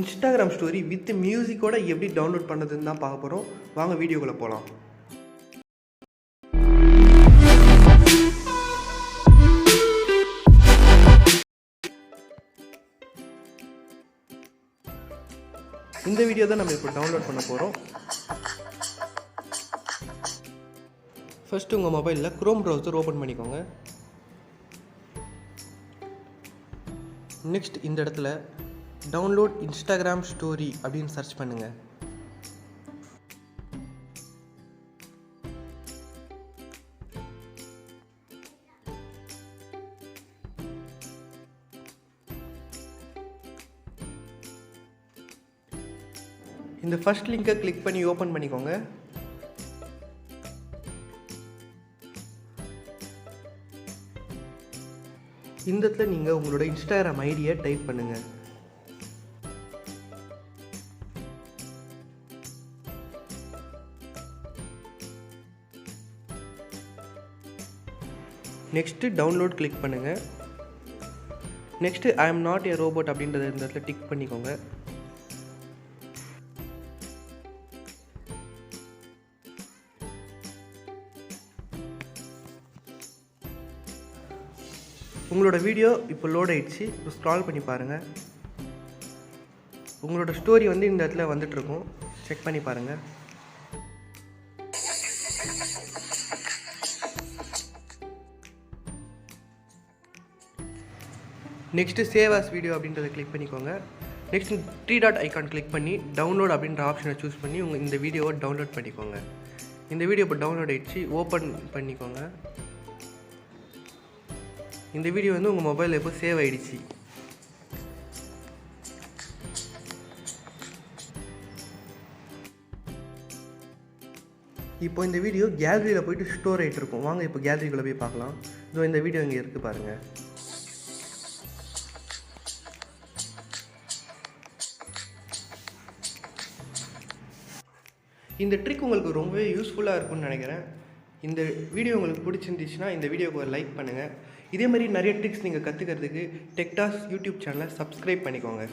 Instagram story with மியூசிக்கோட எப்படி download பண்ணுறதுன்னு தான் பார்க்க போகிறோம். வாங்க வீடியோக்குள்ளே போகலாம். இந்த வீடியோ தான் நம்ம இப்போ டவுன்லோட் பண்ண போகிறோம். ஃபர்ஸ்ட் உங்கள் மொபைலில் குரோம் ப்ரௌசர் ஓப்பன் பண்ணிக்கோங்க. நெக்ஸ்ட் இந்த இடத்துல டவுன்லோட் இன்ஸ்டாகிராம் ஸ்டோரி அப்படின்னு சர்ச் பண்ணுங்கள். இந்த ஃபர்ஸ்ட் லிங்கை கிளிக் பண்ணி ஓப்பன் பண்ணிக்கோங்க. இந்த இடத்துல நீங்கள் உங்களோட இன்ஸ்டாகிராம் ஐடியை டைப் பண்ணுங்கள். நெக்ஸ்ட்டு டவுன்லோட் கிளிக் பண்ணுங்கள். Next I am not a robot அப்படின்றத இந்த இடத்துல டிக் பண்ணிக்கோங்க. உங்களோட வீடியோ இப்போ லோட் ஆயிடுச்சு. இப்போ ஸ்க்ரால் பண்ணி பாருங்கள். உங்களோட ஸ்டோரி வந்து இந்த இடத்துல வந்துட்டுருக்கும். செக் பண்ணி பாருங்கள். நெக்ஸ்ட்டு சேவ் ஆஸ் வீடியோ அப்படின்றத கிளிக் பண்ணிக்கோங்க. நெக்ஸ்ட் 3 டாட் ஐக்கான் கிளிக் பண்ணி டவுன்லோட் அப்படின்ற ஆப்ஷனை சூஸ் பண்ணி இந்த வீடியோவை டவுன்லோட் பண்ணிக்கோங்க. இந்த வீடியோ இப்போ டவுன்லோட் ஆகிடுச்சு. ஓப்பன் பண்ணிக்கோங்க. இந்த வீடியோ வந்து உங்கள் மொபைலில் இப்போ சேவ் ஆகிடுச்சு. இப்போ இந்த வீடியோ கேலரியில் போய்ட்டு ஸ்டோர் ஆகிட்டு இருக்கும். வாங்க இப்போ கேலரிக்குள்ளே போய் பார்க்கலாம். இதோ இந்த வீடியோ இங்கே இருக்குது பாருங்கள். இந்த ட்ரிக் உங்களுக்கு ரொம்பவே யூஸ்ஃபுல்லாக இருக்கும்னு நினைக்கிறேன். இந்த வீடியோ உங்களுக்கு பிடிச்சிருந்துச்சுன்னா இந்த வீடியோக்கு ஒரு லைக் பண்ணுங்கள். இதே மாதிரி நிறைய ட்ரிக்ஸ் நீங்கள் கற்றுக்கிறதுக்கு டெக்டாஸ் யூடியூப் சேனலை சப்ஸ்கிரைப் பண்ணிக்கோங்க.